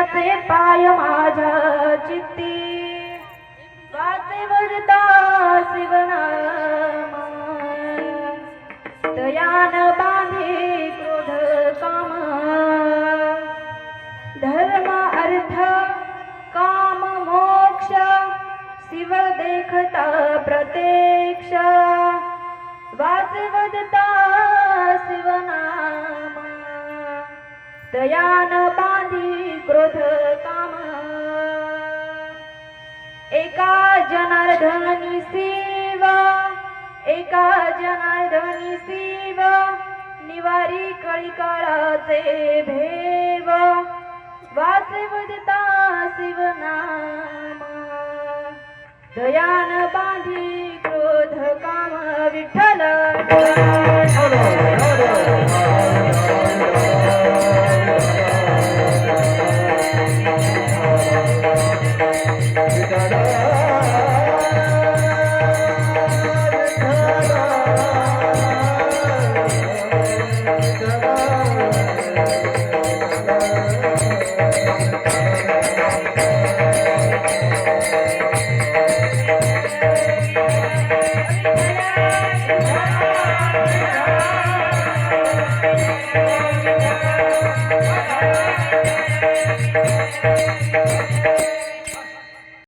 त्याचे पाय माझ्या चित्ती वाचे वरता शिवनाम तयान बांधे क्रोध काम धर्म अर्थ काम मोक्ष शिव देखता प्रत्यक्ष वाचे वदता शिवनाम तयान बांधी क्रोध काम एका जनार्दनी शिव एका जनार्दनी शिव निवारी कळिकाळाचे भेव वाचे वदता शिवनाम दयान बांधी क्रोध काम विठ्ठल Thank you.